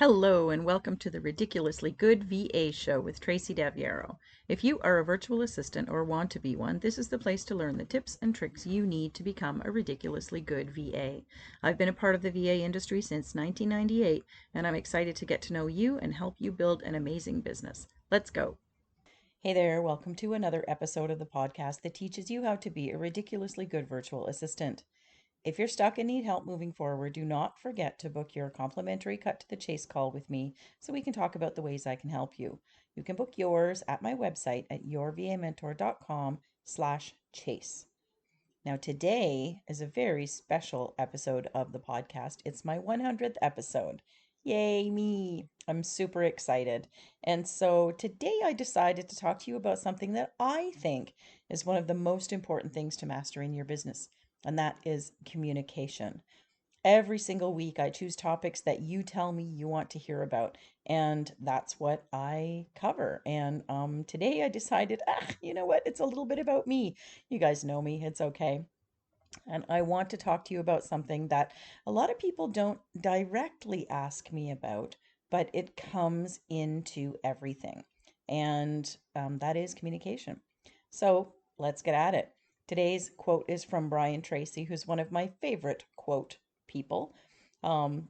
Hello and welcome to the Ridiculously Good VA Show with Tracy Daviero. If you are a virtual assistant or want to be one, this is the place to learn the tips and tricks you need to become a ridiculously good VA. I've been a part of the VA industry since 1998, and I'm excited to get to know you and help you build an amazing business. Let's go. Hey there, welcome to another episode of the podcast that teaches you how to be a ridiculously good virtual assistant. If you're stuck and need help moving forward, do not forget to book your complimentary cut to the chase call with me so we can talk about the ways I can help you. You can book yours at my website at yourvamentor.com/chase. Now, today is a very special episode of the podcast. It's my 100th episode. Yay, me! I'm super excited. And so today I decided to talk to you about something that I think is one of the most important things to master in your business, and that is communication. Every single week, I choose topics that you tell me you want to hear about, and that's what I cover. And today I decided, you know what? It's a little bit about me. You guys know me, it's okay. And I want to talk to you about something that a lot of people don't directly ask me about, but it comes into everything. And that is communication. So let's get at it. Today's quote is from Brian Tracy, who's one of my favorite quote people.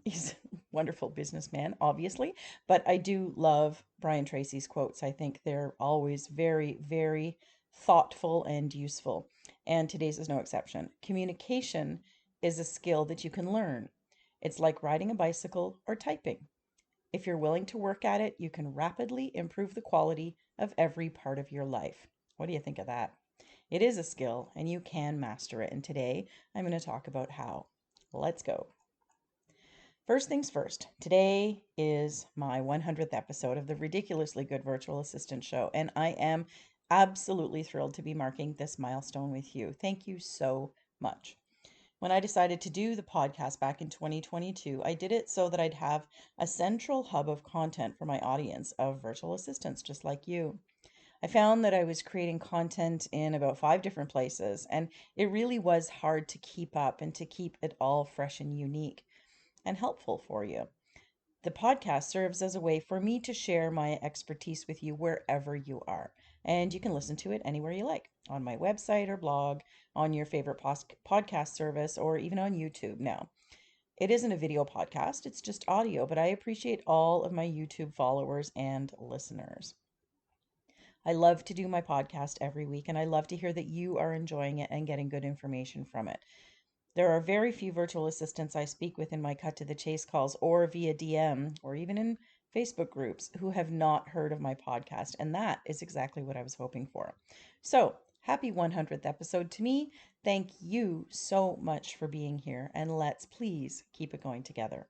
He's a wonderful businessman, obviously, but I do love Brian Tracy's quotes. I think they're always very, very thoughtful and useful. And today's is no exception. Communication is a skill that you can learn. It's like riding a bicycle or typing. If you're willing to work at it, you can rapidly improve the quality of every part of your life. What do you think of that? It is a skill and you can master it. And today I'm going to talk about how. Let's go. First things first, today is my 100th episode of the Ridiculously Good Virtual Assistant Show, and I am absolutely thrilled to be marking this milestone with you. Thank you so much. When I decided to do the podcast back in 2022, I did it so that I'd have a central hub of content for my audience of virtual assistants just like you. I found that I was creating content in about 5 different places, and it really was hard to keep up and to keep it all fresh and unique and helpful for you. The podcast serves as a way for me to share my expertise with you wherever you are. And you can listen to it anywhere you like, on my website or blog, on your favorite podcast service, or even on YouTube now. It isn't a video podcast, it's just audio, but I appreciate all of my YouTube followers and listeners. I love to do my podcast every week, and I love to hear that you are enjoying it and getting good information from it. There are very few virtual assistants I speak with in my cut to the chase calls or via DM or even in Facebook groups who have not heard of my podcast. And that is exactly what I was hoping for. So happy 100th episode to me. Thank you so much for being here. And let's please keep it going together.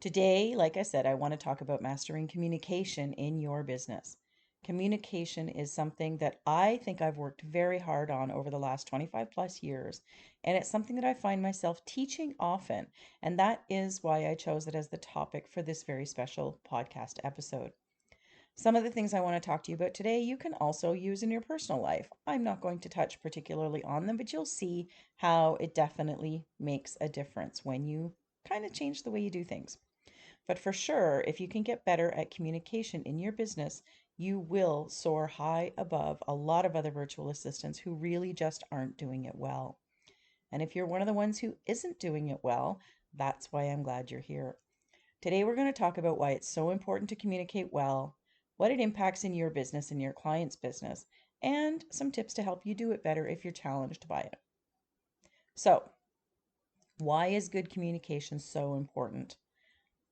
Today, like I said, I want to talk about mastering communication in your business. Communication is something that I think I've worked very hard on over the last 25 plus years, and it's something that I find myself teaching often, and that is why I chose it as the topic for this very special podcast episode. Some of the things I want to talk to you about today, you can also use in your personal life. I'm not going to touch particularly on them, but you'll see how it definitely makes a difference when you kind of change the way you do things. But for sure, if you can get better at communication in your business, you will soar high above a lot of other virtual assistants who really just aren't doing it well. And if you're one of the ones who isn't doing it well, that's why I'm glad you're here. Today, we're going to talk about why it's so important to communicate well, what it impacts in your business and your client's business, and some tips to help you do it better if you're challenged by it. So, why is good communication so important?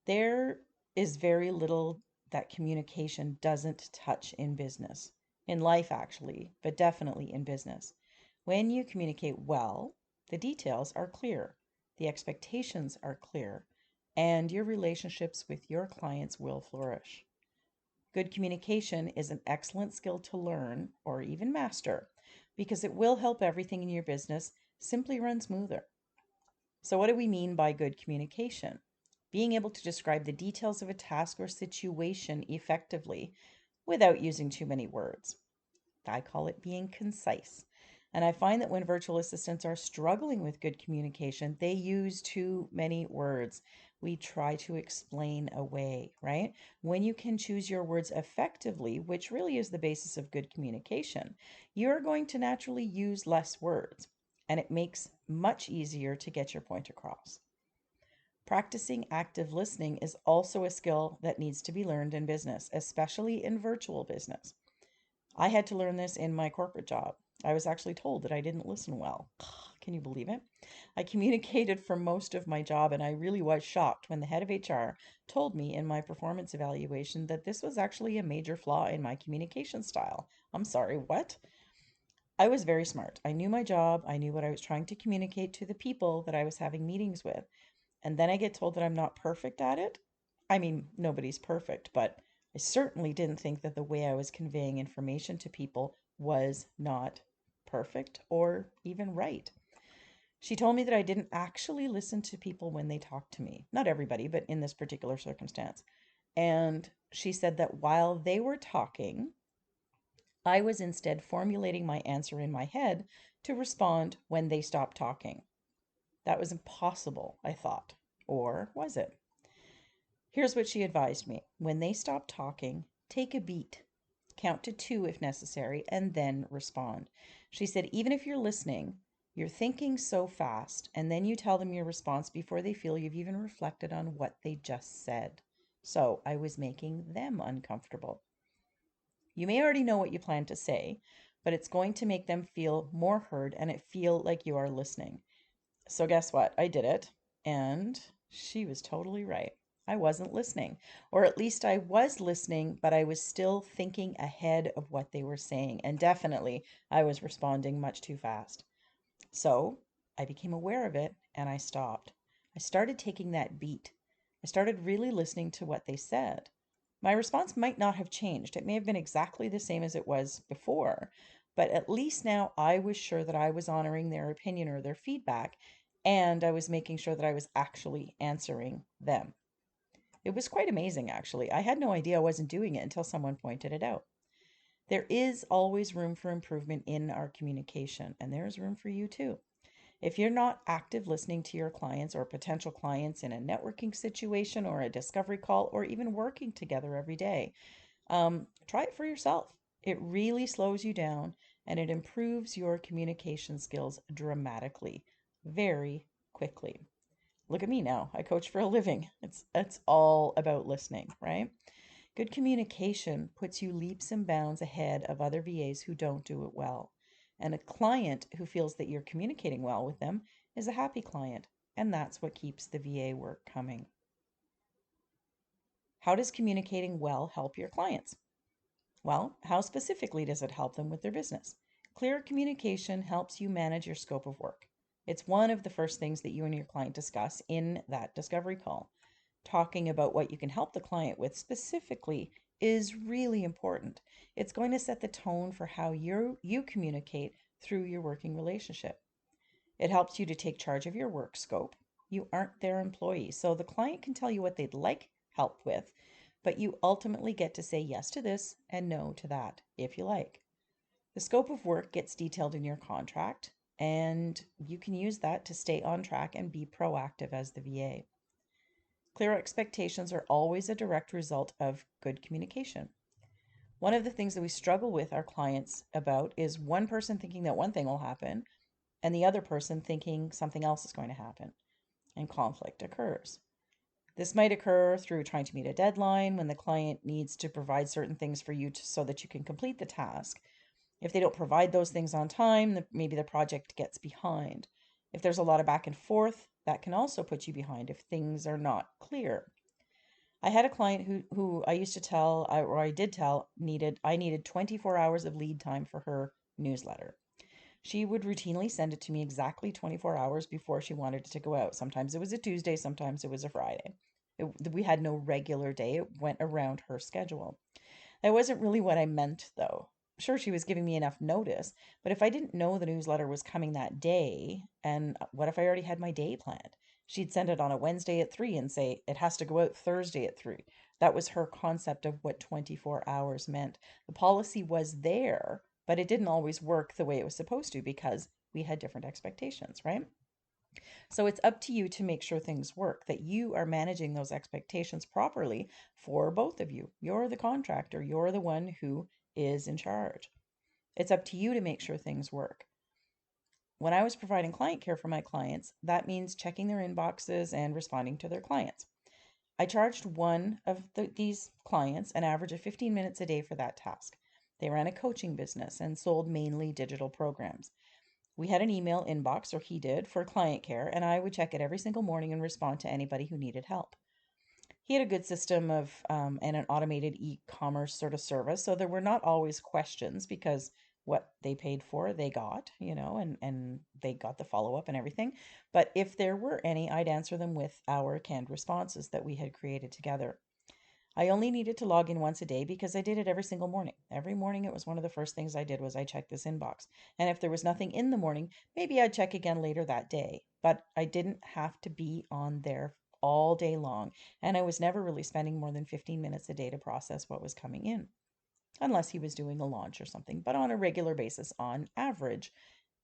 There is very little that communication doesn't touch in business, in life actually, but definitely in business. When you communicate well, the details are clear, the expectations are clear, and your relationships with your clients will flourish. Good communication is an excellent skill to learn or even master because it will help everything in your business simply run smoother. So, what do we mean by good communication? Being able to describe the details of a task or situation effectively without using too many words. I call it being concise. And I find that when virtual assistants are struggling with good communication, they use too many words. we try to explain away, right? When you can choose your words effectively, which really is the basis of good communication, you're going to naturally use less words, and it makes much easier to get your point across. Practicing active listening is also a skill that needs to be learned in business, especially in virtual business. I had to learn this in my corporate job. I was actually told that I didn't listen well. Can you believe it? I communicated for most of my job, and I really was shocked when the head of HR told me in my performance evaluation that this was actually a major flaw in my communication style. I'm sorry, what? I was very smart. I knew my job. I knew what I was trying to communicate to the people that I was having meetings with. And then I get told that I'm not perfect at it. I mean, nobody's perfect, but I certainly didn't think that the way I was conveying information to people was not perfect or even right. She told me that I didn't actually listen to people when they talked to me. Not everybody, but in this particular circumstance. And she said that while they were talking, I was instead formulating my answer in my head to respond when they stopped talking. That was impossible, I thought. Or was it? Here's what she advised me. When they stop talking, take a beat. Count to 2 if necessary, and then respond. She said, even if you're listening, you're thinking so fast, and then you tell them your response before they feel you've even reflected on what they just said. So I was making them uncomfortable. You may already know what you plan to say, but it's going to make them feel more heard and it feel like you are listening. So guess what? I did it, and she was totally right. I wasn't listening, or at least I was listening, but I was still thinking ahead of what they were saying, and definitely I was responding much too fast. So I became aware of it and I stopped. I started taking that beat. I started really listening to what they said. My response might not have changed. It may have been exactly the same as it was before, but at least now I was sure that I was honoring their opinion or their feedback, and I was making sure that I was actually answering them. It was quite amazing, actually. I had no idea I wasn't doing it until someone pointed it out. There is always room for improvement in our communication, and there's room for you too. If you're not active listening to your clients or potential clients in a networking situation or a discovery call or even working together every day, try it for yourself. It really slows you down and it improves your communication skills dramatically, very quickly. Look at me now. I coach for a living. It's all about listening, right? Good communication puts you leaps and bounds ahead of other VAs who don't do it well. And a client who feels that you're communicating well with them is a happy client, and that's what keeps the VA work coming. How does communicating well help your clients? Well, how specifically does it help them with their business? Clear communication helps you manage your scope of work. It's one of the first things that you and your client discuss in that discovery call. Talking about what you can help the client with specifically is really important. It's going to set the tone for how you communicate through your working relationship. It helps you to take charge of your work scope. You aren't their employee, so the client can tell you what they'd like help with, but you ultimately get to say yes to this and no to that if you like. The scope of work gets detailed in your contract, and you can use that to stay on track and be proactive as the VA. Clear expectations are always a direct result of good communication. One of the things that we struggle with our clients about is one person thinking that one thing will happen and the other person thinking something else is going to happen, and conflict occurs. This might occur through trying to meet a deadline when the client needs to provide certain things for you so that you can complete the task. If they don't provide those things on time, maybe the project gets behind. If there's a lot of back and forth, that can also put you behind if things are not clear. I had a client who I used to tell, or I did tell, I needed 24 hours of lead time for her newsletter. She would routinely send it to me exactly 24 hours before she wanted it to go out. Sometimes it was a Tuesday, sometimes it was a Friday. We had no regular day. It went around her schedule. That wasn't really what I meant, though. Sure, she was giving me enough notice, but if I didn't know the newsletter was coming that day, and what if I already had my day planned? She'd send it on a Wednesday at 3 and say it has to go out Thursday at 3. That was her concept of what 24 hours meant. The policy was there, but it didn't always work the way it was supposed to because we had different expectations, right? So it's up to you to make sure things work, that you are managing those expectations properly for both of you. You're the contractor, you're the one who is in charge. It's up to you to make sure things work. When I was providing client care for my clients, that means checking their inboxes and responding to their clients. I charged one of these clients an average of 15 minutes a day for that task. They ran a coaching business and sold mainly digital programs. We had an email inbox, or he did, for client care, and I would check it every single morning and respond to anybody who needed help. He had a good system of and an automated e-commerce sort of service, so there were not always questions because what they paid for, they got, and they got the follow-up and everything. But if there were any, I'd answer them with our canned responses that we had created together. I only needed to log in once a day because I did it every single morning. Every morning it was one of the first things I did was I checked this inbox. And if there was nothing in the morning, maybe I'd check again later that day. But I didn't have to be on there all day long, and I was never really spending more than 15 minutes a day to process what was coming in, unless he was doing a launch or something. But on a regular basis, on average,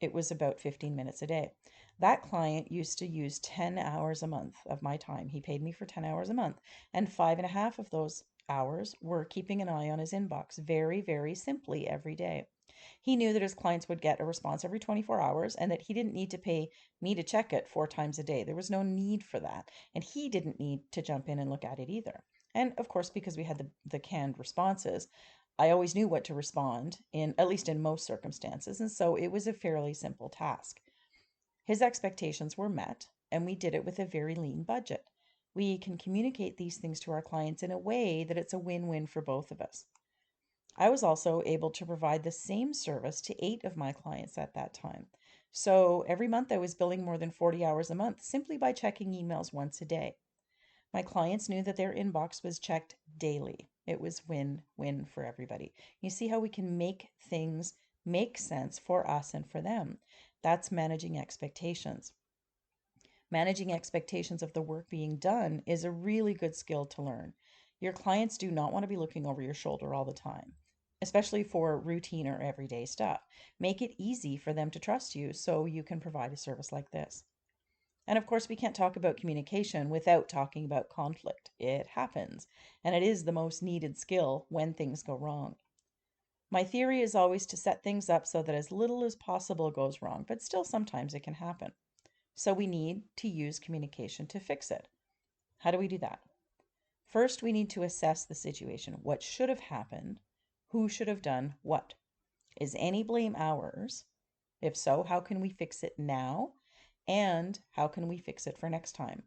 it was about 15 minutes a day. That client used to use 10 hours a month of my time. He paid me for 10 hours a month, and 5.5 of those hours were keeping an eye on his inbox very, very simply every day. He knew that his clients would get a response every 24 hours and that he didn't need to pay me to check it 4 times a day. There was no need for that. And he didn't need to jump in and look at it either. And of course, because we had the canned responses, I always knew what to respond in, at least in most circumstances. And so it was a fairly simple task. His expectations were met, and we did it with a very lean budget. We can communicate these things to our clients in a way that it's a win win for both of us. I was also able to provide the same service to 8 of my clients at that time. So every month I was billing more than 40 hours a month simply by checking emails once a day. My clients knew that their inbox was checked daily. It was win win for everybody. You see how we can make things make sense for us and for them. That's managing expectations. Managing expectations of the work being done is a really good skill to learn. Your clients do not want to be looking over your shoulder all the time, especially for routine or everyday stuff. Make it easy for them to trust you so you can provide a service like this. And of course, we can't talk about communication without talking about conflict. It happens, and it is the most needed skill when things go wrong. My theory is always to set things up so that as little as possible goes wrong, but still sometimes it can happen. So we need to use communication to fix it. How do we do that? First, we need to assess the situation. What should have happened? Who should have done what? Is any blame ours? If so, how can we fix it now? And how can we fix it for next time?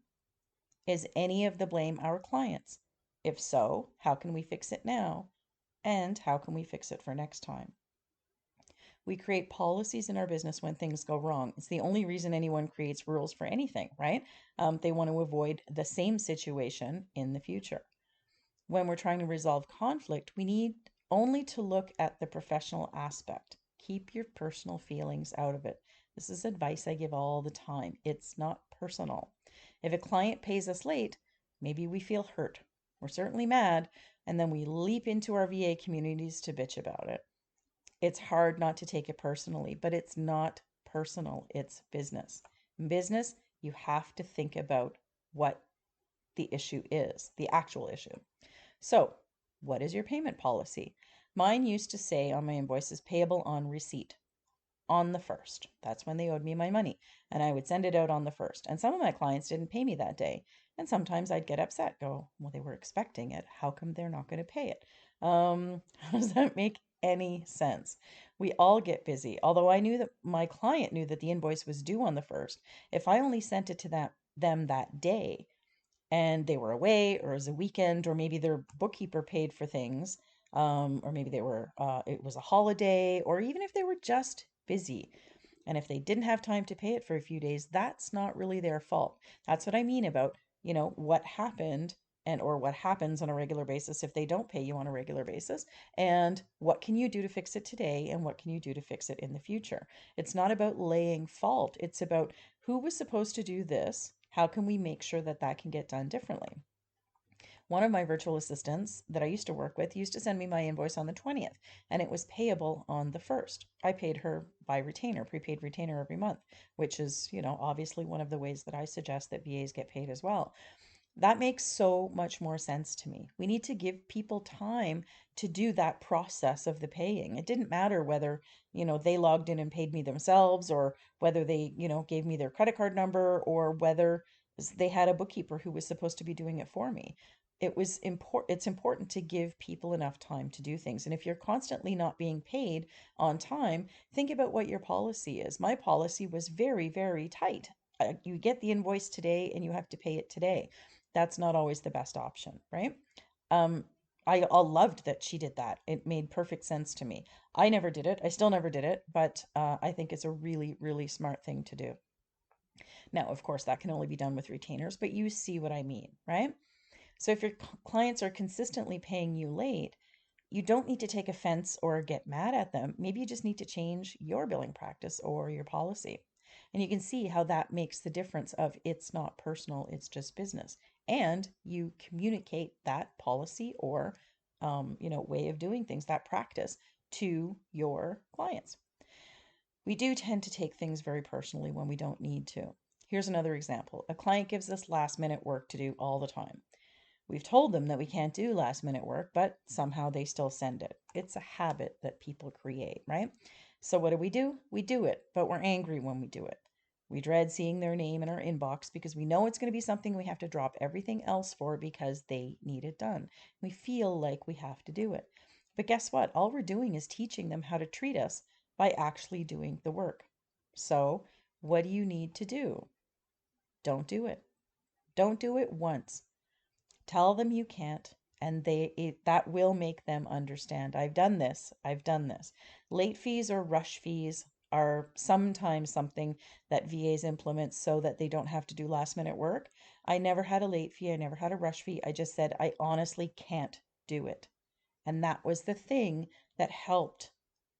Is any of the blame our clients? If so, how can we fix it now? And how can we fix it for next time? We create policies in our business when things go wrong. It's the only reason anyone creates rules for anything, right? They want to avoid the same situation in the future. When we're trying to resolve conflict, we need only to look at the professional aspect. Keep your personal feelings out of it. This is advice I give all the time. It's not personal. If a client pays us late, maybe we feel hurt. We're certainly mad, and then we leap into our VA communities to bitch about it. It's hard not to take it personally, but it's not personal, it's business. In business, you have to think about what the issue is, the actual issue. So, what is your payment policy? Mine used to say on my invoices payable on receipt on the first. That's when they owed me my money. And I would send it out on the first. And some of my clients didn't pay me that day. And sometimes I'd get upset, go, well, they were expecting it. How come they're not going to pay it? How does that make any sense? We all get busy. Although I knew that my client knew that the invoice was due on the first, if I only sent it to them that day, and they were away, or it was a weekend, or maybe their bookkeeper paid for things, or maybe it was a holiday, or even if they were just busy. And if they didn't have time to pay it for a few days, that's not really their fault. That's what I mean about, what happened and or what happens on a regular basis if they don't pay you on a regular basis. And what can you do to fix it today and what can you do to fix it in the future? It's not about laying fault. It's about who was supposed to do this. How can we make sure that that can get done differently? One of my virtual assistants that I used to work with used to send me my invoice on the 20th, and it was payable on the 1st. I paid her by retainer, prepaid retainer every month, which is, obviously one of the ways that I suggest that VAs get paid as well. That makes so much more sense to me. We need to give people time to do that process of the paying. It didn't matter whether, they logged in and paid me themselves, or whether they, gave me their credit card number, or whether they had a bookkeeper who was supposed to be doing it for me. It's important to give people enough time to do things. And if you're constantly not being paid on time, think about what your policy is. My policy was very, very tight. You get the invoice today and you have to pay it today. That's not always the best option, right? Um, I all loved that she did that. It made perfect sense to me. I never did it. I still never did it, but I think it's a really, really smart thing to do. Now, of course, that can only be done with retainers, but you see what I mean, right? So if your clients are consistently paying you late, you don't need to take offense or get mad at them. Maybe you just need to change your billing practice or your policy. And you can see how that makes the difference of it's not personal, it's just business. And you communicate that policy or way of doing things, that practice to your clients. We do tend to take things very personally when we don't need to. Here's another example. A client gives us last minute work to do all the time. We've told them that we can't do last minute work, but somehow they still send it. It's a habit that people create, right? So what do? We do it, but we're angry when we do it. We dread seeing their name in our inbox because we know it's going to be something we have to drop everything else for because they need it done. We feel like we have to do it. But guess what? All we're doing is teaching them how to treat us by actually doing the work. So, what do you need to do? Don't do it. Don't do it once. Tell them you can't, and that will make them understand. I've done this. I've done this. Late fees or rush fees are sometimes something that VAs implement so that they don't have to do last minute work. I never had a late fee. I never had a rush fee. I just said I honestly can't do it. And that was the thing that helped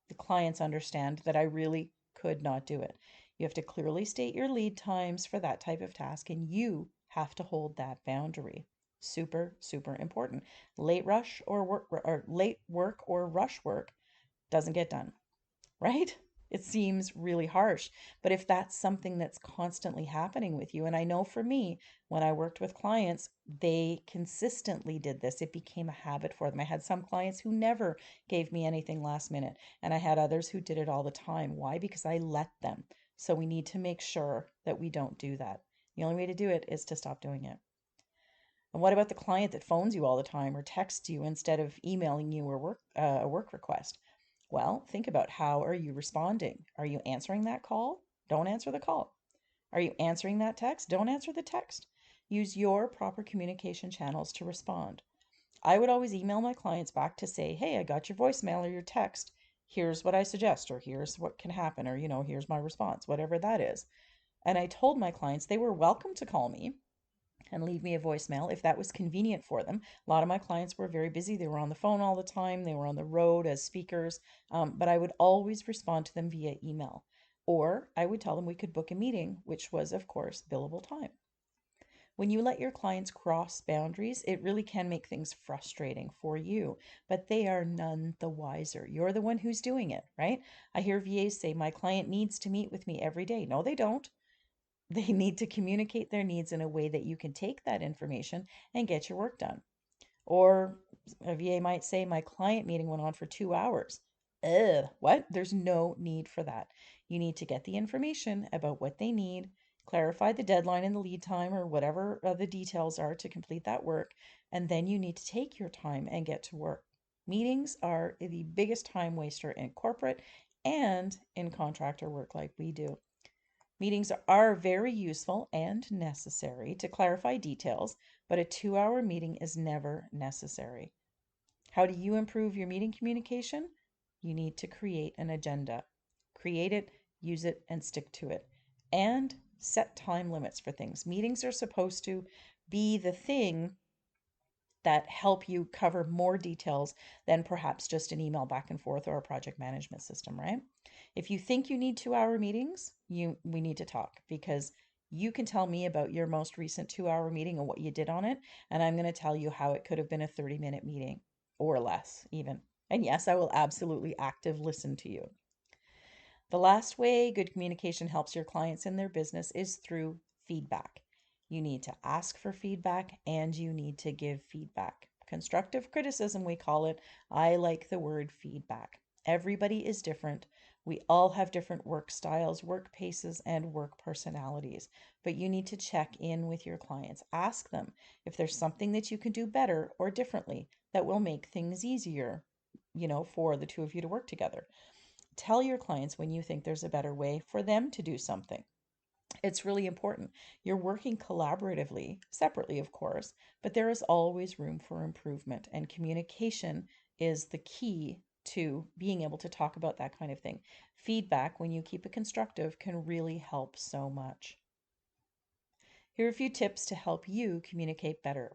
the clients understand that I really could not do it. You have to clearly state your lead times for that type of task, and you have to hold that boundary. Super, super important. Late work or rush work doesn't get done, right? It seems really harsh. But if that's something that's constantly happening with you, and I know for me, when I worked with clients, they consistently did this. It became a habit for them. I had some clients who never gave me anything last minute, and I had others who did it all the time. Why? Because I let them. So we need to make sure that we don't do that. The only way to do it is to stop doing it. And what about the client that phones you all the time or texts you instead of emailing you or a work request? Well, think about how are you responding? Are you answering that call? Don't answer the call. Are you answering that text? Don't answer the text. Use your proper communication channels to respond. I would always email my clients back to say, hey, I got your voicemail or your text. Here's what I suggest, or here's what can happen, or, here's my response, whatever that is. And I told my clients they were welcome to call me and leave me a voicemail if that was convenient for them. A lot of my clients were very busy. They were on the phone all the time, they were on the road as speakers, but I would always respond to them via email. Or I would tell them we could book a meeting, which was, of course, billable time. When you let your clients cross boundaries, it really can make things frustrating for you, but they are none the wiser. You're the one who's doing it, right? I hear VAs say, my client needs to meet with me every day. No, they don't. They need to communicate their needs in a way that you can take that information and get your work done. Or a VA might say, my client meeting went on for 2 hours. Ugh, what? There's no need for that. You need to get the information about what they need, clarify the deadline and the lead time or whatever the details are to complete that work, and then you need to take your time and get to work. Meetings are the biggest time waster in corporate and in contractor work like we do. Meetings are very useful and necessary to clarify details, but a 2 hour meeting is never necessary. How do you improve your meeting communication? You need to create an agenda. Create it, use it, and stick to it. And set time limits for things. Meetings are supposed to be the thing that help you cover more details than perhaps just an email back and forth or a project management system, right? If you think you need 2 hour meetings, we need to talk because You can tell me about your most recent 2 hour meeting and what you did on it, and I'm going to tell you how it could have been a 30-minute meeting or less, even. And yes, I will absolutely active listen to you. The last way good communication helps your clients in their business is through feedback. You need to ask for feedback and you need to give feedback. Constructive criticism, we call it. I like the word feedback. Everybody is different. We all have different work styles, work paces, and work personalities. But you need to check in with your clients. Ask them if there's something that you can do better or differently that will make things easier, for the two of you to work together. Tell your clients when you think there's a better way for them to do something. It's really important. You're working collaboratively, separately, of course, but there is always room for improvement, and communication is the key to being able to talk about that kind of thing. Feedback, when you keep it constructive, can really help so much. Here are a few tips to help you communicate better.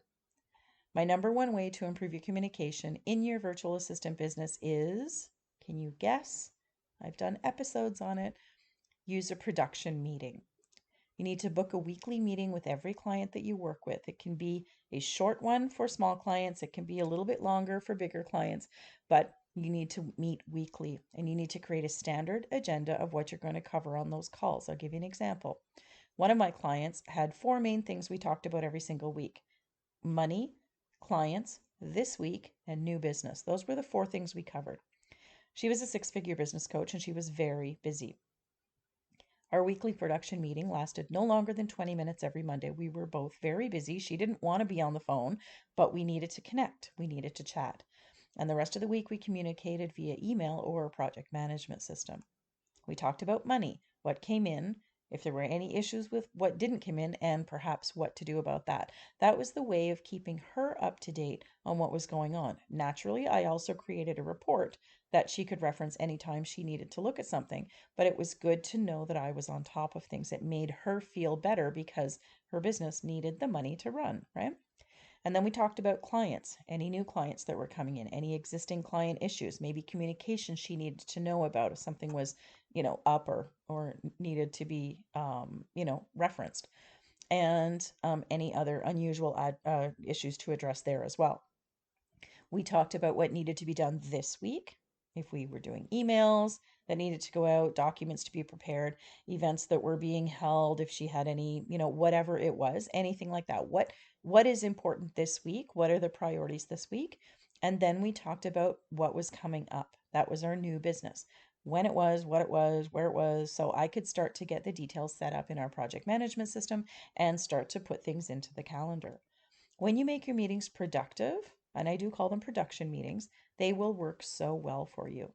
My number one way to improve your communication in your virtual assistant business is, can you guess? I've done episodes on it. Use a production meeting. You need to book a weekly meeting with every client that you work with. It can be a short one for small clients, it can be a little bit longer for bigger clients, but you need to meet weekly and you need to create a standard agenda of what you're going to cover on those calls. I'll give you an example. One of my clients had 4 main things we talked about every single week: money, clients, this week, and new business. Those were the 4 things we covered. She was a 6-figure business coach and she was very busy. Our weekly production meeting lasted no longer than 20 minutes every Monday. We were both very busy. She didn't want to be on the phone, but we needed to connect. We needed to chat. And the rest of the week, we communicated via email or a project management system. We talked about money, what came in, if there were any issues with what didn't come in, and perhaps what to do about that. That was the way of keeping her up to date on what was going on. Naturally, I also created a report that she could reference anytime she needed to look at something, but it was good to know that I was on top of things. It made her feel better because her business needed the money to run, right? And then we talked about clients, any new clients that were coming in, any existing client issues, maybe communication she needed to know about if something was, up or needed to be, referenced, and any other unusual issues to address there as well. We talked about what needed to be done this week. If we were doing emails that needed to go out, documents to be prepared, events that were being held, if she had any, whatever it was, anything like that. What is important this week? What are the priorities this week? And then we talked about what was coming up. That was our new business. When it was, what it was, where it was, so I could start to get the details set up in our project management system and start to put things into the calendar. When you make your meetings productive, and I do call them production meetings, they will work so well for you.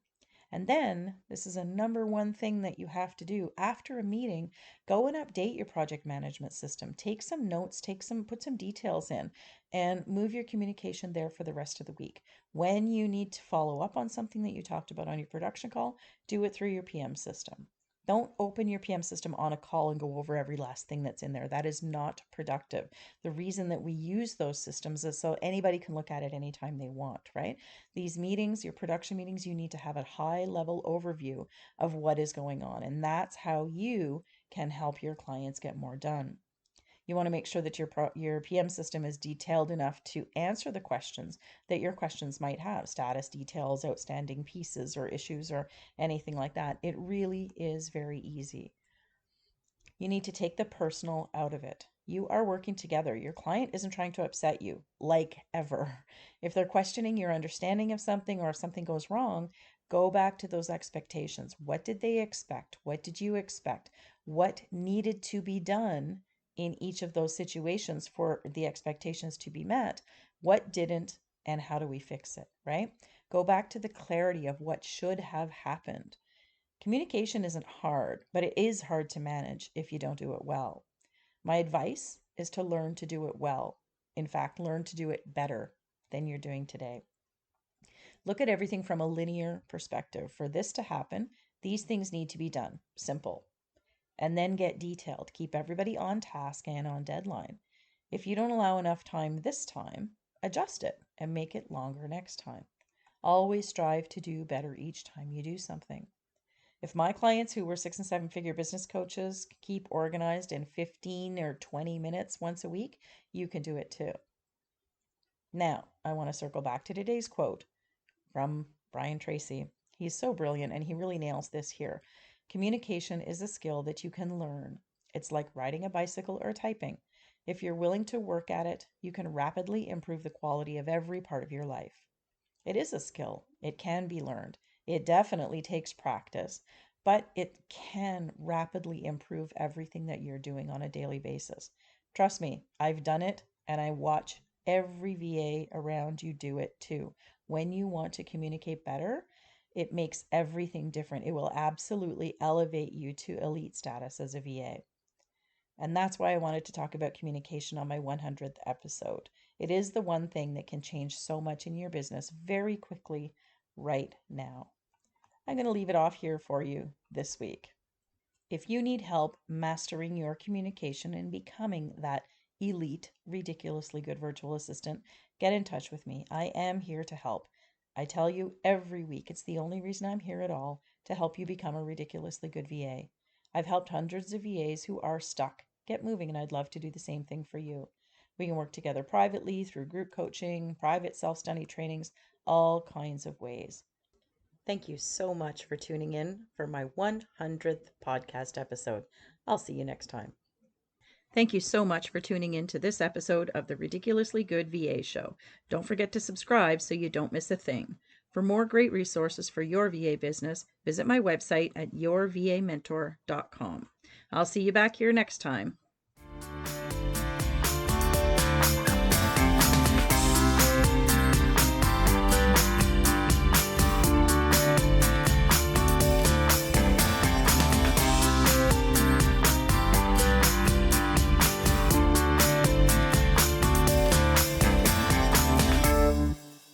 And then, this is a number one thing that you have to do after a meeting: go and update your project management system. Take some notes, put some details in, and move your communication there for the rest of the week. When you need to follow up on something that you talked about on your production call, do it through your PM system. Don't open your PM system on a call and go over every last thing that's in there. That is not productive. The reason that we use those systems is so anybody can look at it anytime they want, right? These meetings, your production meetings, you need to have a high level overview of what is going on. And that's how you can help your clients get more done. You want to make sure that your PM system is detailed enough to answer the questions that your questions might have: status details, outstanding pieces or issues or anything like that. It really is very easy. You need to take the personal out of it. You are working together. Your client isn't trying to upset you, like ever. If they're questioning your understanding of something or if something goes wrong, go back to those expectations. What did they expect? What did you expect? What needed to be done in each of those situations for the expectations to be met? What didn't, and how do we fix it, right? Go back to the clarity of what should have happened. Communication isn't hard, but it is hard to manage if you don't do it well. My advice is to learn to do it well. In fact, learn to do it better than you're doing today. Look at everything from a linear perspective. For this to happen, these things need to be done. Simple. And then get detailed. Keep everybody on task and on deadline. If you don't allow enough time this time, adjust it and make it longer next time. Always strive to do better each time you do something. If my clients who were 6 and 7 figure business coaches keep organized in 15 or 20 minutes once a week, you can do it too. Now, I want to circle back to today's quote from Brian Tracy. He's so brilliant and he really nails this here. Communication is a skill that you can learn. It's like riding a bicycle or typing. If you're willing to work at it, you can rapidly improve the quality of every part of your life. It is a skill. It can be learned. It definitely takes practice, but it can rapidly improve everything that you're doing on a daily basis. Trust me, I've done it and I watch every VA around you do it too. When you want to communicate better, it makes everything different. It will absolutely elevate you to elite status as a VA. And that's why I wanted to talk about communication on my 100th episode. It is the one thing that can change so much in your business very quickly right now. I'm going to leave it off here for you this week. If you need help mastering your communication and becoming that elite, ridiculously good virtual assistant, get in touch with me. I am here to help. I tell you every week, it's the only reason I'm here at all, to help you become a ridiculously good VA. I've helped hundreds of VAs who are stuck get moving, and I'd love to do the same thing for you. We can work together privately through group coaching, private self-study trainings, all kinds of ways. Thank you so much for tuning in for my 100th podcast episode. I'll see you next time. Thank you so much for tuning in to this episode of the Ridiculously Good VA Show. Don't forget to subscribe so you don't miss a thing. For more great resources for your VA business, visit my website at yourvamentor.com. I'll see you back here next time.